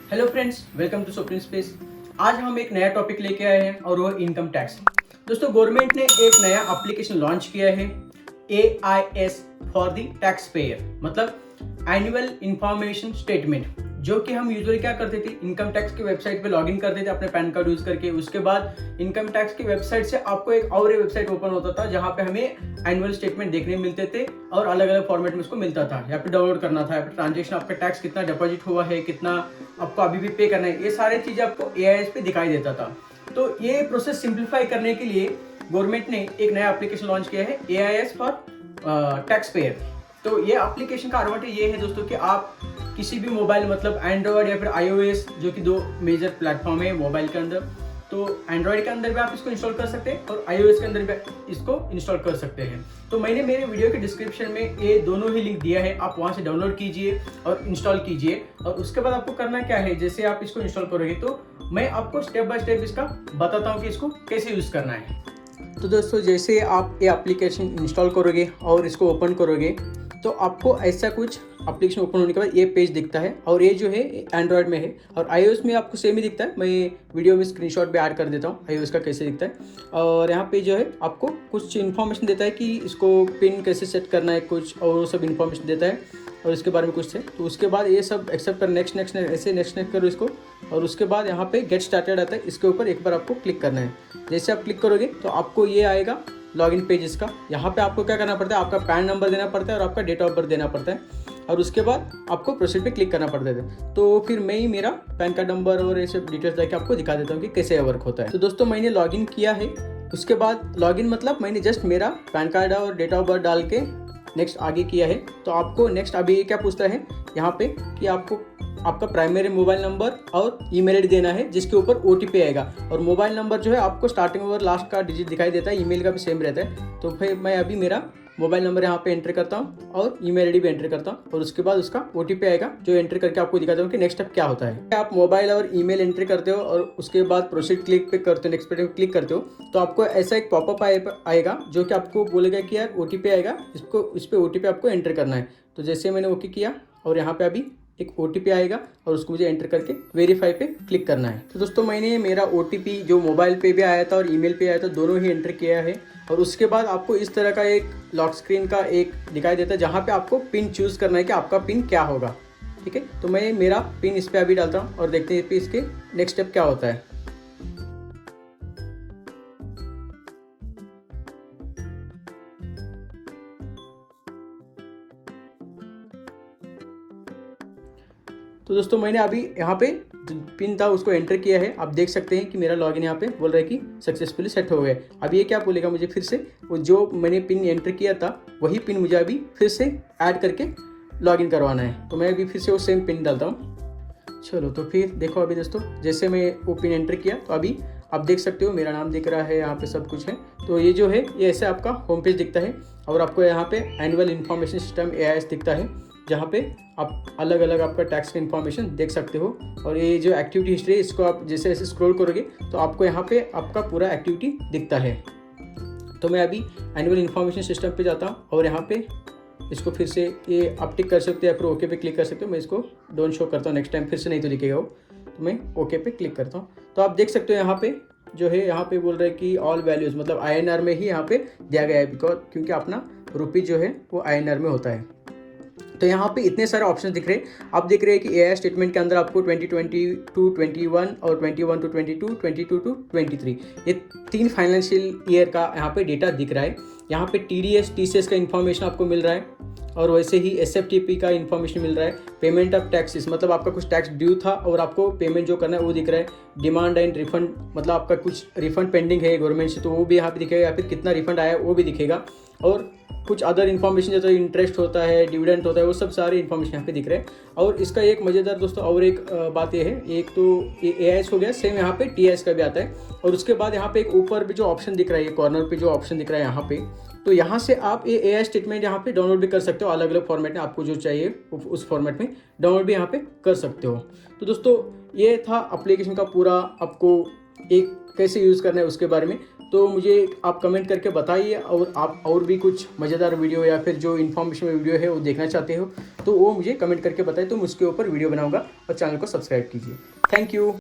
Hello friends, welcome to supreme space. आज हम एक नया टॉपिक लेके आए हैं और वो इनकम टैक्स। दोस्तों, गवर्नमेंट ने एक नया एप्लीकेशन लॉन्च किया है, AIS for the tax payer, मतलब एनुअल इंफॉर्मेशन स्टेटमेंट, जो कि हम यूजुअली क्या करते थे, इनकम टैक्स की वेबसाइट पे लॉगिन करते थे अपने पैन कार्ड यूज करके। उसके बाद इनकम टैक्स की वेबसाइट से आपको एक और वेबसाइट ओपन होता था जहां पे हमें एनुअल स्टेटमेंट देखने मिलते थे और अलग अलग फॉर्मेट में उसको मिलता था। या फिर डाउनलोड करना था, या फिर ट्रांजेक्शन, आपका टैक्स कितना डिपॉजिट हुआ है, कितना आपको अभी भी पे करना है, ये सारी चीजें आपको AIS पे दिखाई देता था। तो ये प्रोसेस सिंप्लीफाई करने के लिए गवर्नमेंट ने एक नया एप्लीकेशन लॉन्च किया है, AIS फॉर टैक्स पेयर। तो ये एप्लीकेशन का एडवांटेज ये है दोस्तों कि आप किसी भी मोबाइल, मतलब एंड्रॉयड या फिर iOS, जो कि दो मेजर प्लेटफॉर्म है मोबाइल के अंदर, तो एंड्रॉयड के अंदर भी आप इसको इंस्टॉल कर सकते हैं और iOS के अंदर भी इसको इंस्टॉल कर सकते हैं। तो मैंने मेरे वीडियो के डिस्क्रिप्शन में ये दोनों ही लिंक दिया है, आप वहां से डाउनलोड कीजिए और इंस्टॉल कीजिए। और उसके बाद आपको करना क्या है, जैसे आप इसको इंस्टॉल करोगे तो मैं आपको स्टेप बाय स्टेप इसका बताता हूँ कि इसको कैसे यूज़ करना है। तो दोस्तों, जैसे आप ये एप्लीकेशन इंस्टॉल करोगे और इसको ओपन करोगे तो आपको ऐसा कुछ एप्लीकेशन ओपन होने के बाद ये पेज दिखता है। और ये जो है एंड्रॉयड में है और iOS में आपको सेम ही दिखता है। मैं वीडियो में स्क्रीनशॉट भी ऐड कर देता हूँ iOS का कैसे दिखता है। और यहाँ पे जो है आपको कुछ इन्फॉर्मेशन देता है कि इसको पिन कैसे सेट करना है, कुछ और वो सब इन्फॉर्मेशन देता है और इसके बारे में कुछ है। तो उसके बाद ये सब एक्सेप्ट कर, नेक्स्ट नेक्स्ट ऐसे नेक्स्ट नेक्स्ट करो इसको। और उसके बाद यहाँ पे गेट स्टार्टेड आता है, इसके ऊपर एक बार आपको क्लिक करना है। जैसे आप क्लिक करोगे तो आपको ये आएगा लॉगिन पेज इसका। यहाँ पे आपको क्या करना पड़ता है, आपका पैन नंबर देना पड़ता है और आपका डेट ऑफ बर्थ देना पड़ता है और उसके बाद आपको प्रोसीड पे क्लिक करना पड़ता है। तो फिर मैं ही मेरा पैन कार्ड नंबर और ये सब डिटेल्स देके आपको दिखा देता हूँ कि कैसे वर्क होता है। तो दोस्तों, मैंने लॉगिन किया है। उसके बाद लॉगिन मतलब मैंने जस्ट मेरा पैन कार्ड और डेट ऑफ बर्थ डाल के नेक्स्ट आगे किया है। तो आपको नेक्स्ट अभी ये क्या पूछता है यहाँ पे कि आपको आपका प्राइमरी मोबाइल नंबर और ईमेल आईडी देना है जिसके ऊपर OTP आएगा। और मोबाइल नंबर जो है आपको स्टार्टिंग और लास्ट का डिजिट दिखाई देता है, ईमेल का भी सेम रहता है। तो फिर मैं अभी मेरा मोबाइल नंबर यहाँ पे एंटर करता हूँ और ईमेल आईडी भी एंटर करता हूँ और उसके बाद उसका OTP आएगा जो एंटर करके आपको दिखाता हूँ कि नेक्स्ट स्टेप क्या होता है। आप मोबाइल और ईमेल एंटर करते हो और उसके बाद प्रोसीड क्लिक पे करते हो, नेक्स्ट पे क्लिक करते हो तो आपको ऐसा एक पॉपअप आएगा जो कि आपको बोलेगा कि यार OTP आएगा, इस पे OTP आपको एंटर करना है। तो जैसे मैंने ओके किया और यहाँ पे अभी एक OTP आएगा और उसको मुझे एंटर करके वेरीफाई पे क्लिक करना है। तो दोस्तों, मैंने मेरा OTP जो मोबाइल पे भी आया था और ईमेल पे आया था, दोनों ही एंटर किया है। और उसके बाद आपको इस तरह का एक लॉक स्क्रीन का एक दिखाई देता है जहाँ पे आपको पिन चूज़ करना है कि आपका पिन क्या होगा। ठीक है, तो मैं मेरा पिन इस पर अभी डालता हूँ और देखते हैं इसके नेक्स्ट स्टेप क्या होता है। तो दोस्तों, मैंने अभी यहाँ पे जो पिन था उसको एंटर किया है। आप देख सकते हैं कि मेरा लॉगिन यहाँ पे बोल रहा है कि सक्सेसफुली सेट हो गया। अब ये क्या बोलेगा मुझे, फिर से वो जो मैंने पिन एंटर किया था वही पिन मुझे अभी फिर से ऐड करके लॉगिन करवाना है। तो मैं अभी फिर से वो सेम पिन डालता हूँ। चलो, तो फिर देखो अभी दोस्तों, जैसे मैं वो पिन एंटर किया तो अभी आप देख सकते हो मेरा नाम दिख रहा है, यहाँ पे सब कुछ है। तो ये जो है ये ऐसे आपका होम पेज दिखता है और आपको यहाँ पे एनुअल इन्फॉर्मेशन सिस्टम AIS दिखता है जहाँ पे आप अलग अलग आपका टैक्स का इन्फॉर्मेशन देख सकते हो। और ये जो एक्टिविटी हिस्ट्री है इसको आप जैसे ऐसे स्क्रॉल करोगे तो आपको यहाँ पे आपका पूरा एक्टिविटी दिखता है। तो मैं अभी एनुअल इन्फॉर्मेशन सिस्टम पे जाता हूँ और यहाँ पे इसको फिर से ये आप टिक कर सकते हो या फिर ओके पे क्लिक कर सकते हो। मैं इसको डोंट शो करता हूँ नेक्स्ट टाइम, फिर से नहीं तो दिखेगा वो। तो मैं ओके पे क्लिक करता हूँ। तो आप देख सकते हो यहाँ पे जो है, यहाँ पे बोल रहे हैं कि ऑल वैल्यूज़ मतलब INR में ही यहाँ पे दिया गया है, क्योंकि अपना रुपी जो है वो INR में होता है। तो यहाँ पे इतने सारे ऑप्शन दिख रहे हैं। आप देख रहे हैं कि AIS स्टेटमेंट के अंदर आपको 2020 टू 21 और 21 टू 22, 22 टू 23 ये 3 फाइनेंशियल ईयर का यहाँ पे डेटा दिख रहा है। यहाँ पे TDS TCS का इन्फॉर्मेशन आपको मिल रहा है और वैसे ही SFTP का इन्फॉर्मेशन मिल रहा है। पेमेंट ऑफ टैक्सेस मतलब आपका कुछ टैक्स ड्यू था और आपको पेमेंट जो करना है वो दिख रहा है। डिमांड एंड रिफंड मतलब आपका कुछ रिफंड पेंडिंग है गवर्नमेंट से तो वो भी यहाँ पे दिखेगा, या फिर कितना रिफंड आया वो भी दिखेगा। और कुछ अदर इन्फॉर्मेशन जैसे इंटरेस्ट होता है, डिविडेंड होता है, वो सब सारे इन्फॉर्मेशन यहाँ पे दिख रहे हैं। और इसका एक मज़ेदार दोस्तों और एक बात ये है, एक तो ये AIS हो गया, सेम यहाँ पे TIS का भी आता है। और उसके बाद यहाँ पे एक ऊपर भी जो ऑप्शन दिख रहा है, ये कॉर्नर पे जो ऑप्शन दिख रहा है यहाँ पे, तो यहाँ से आप ये AIS स्टेटमेंट यहाँ पे डाउनलोड भी कर सकते हो। अलग अलग फॉर्मेट में आपको जो चाहिए उस फॉर्मेट में डाउनलोड भी यहाँ पे कर सकते हो। तो दोस्तों, ये था एप्लीकेशन का पूरा आपको एक कैसे यूज़ करना है उसके बारे में। तो मुझे आप कमेंट करके बताइए, और आप और भी कुछ मज़ेदार वीडियो या फिर जो इन्फॉर्मेशन वीडियो है वो देखना चाहते हो तो वो मुझे कमेंट करके बताइए, तो मैं उसके ऊपर वीडियो बनाऊंगा। और चैनल को सब्सक्राइब कीजिए। Thank you.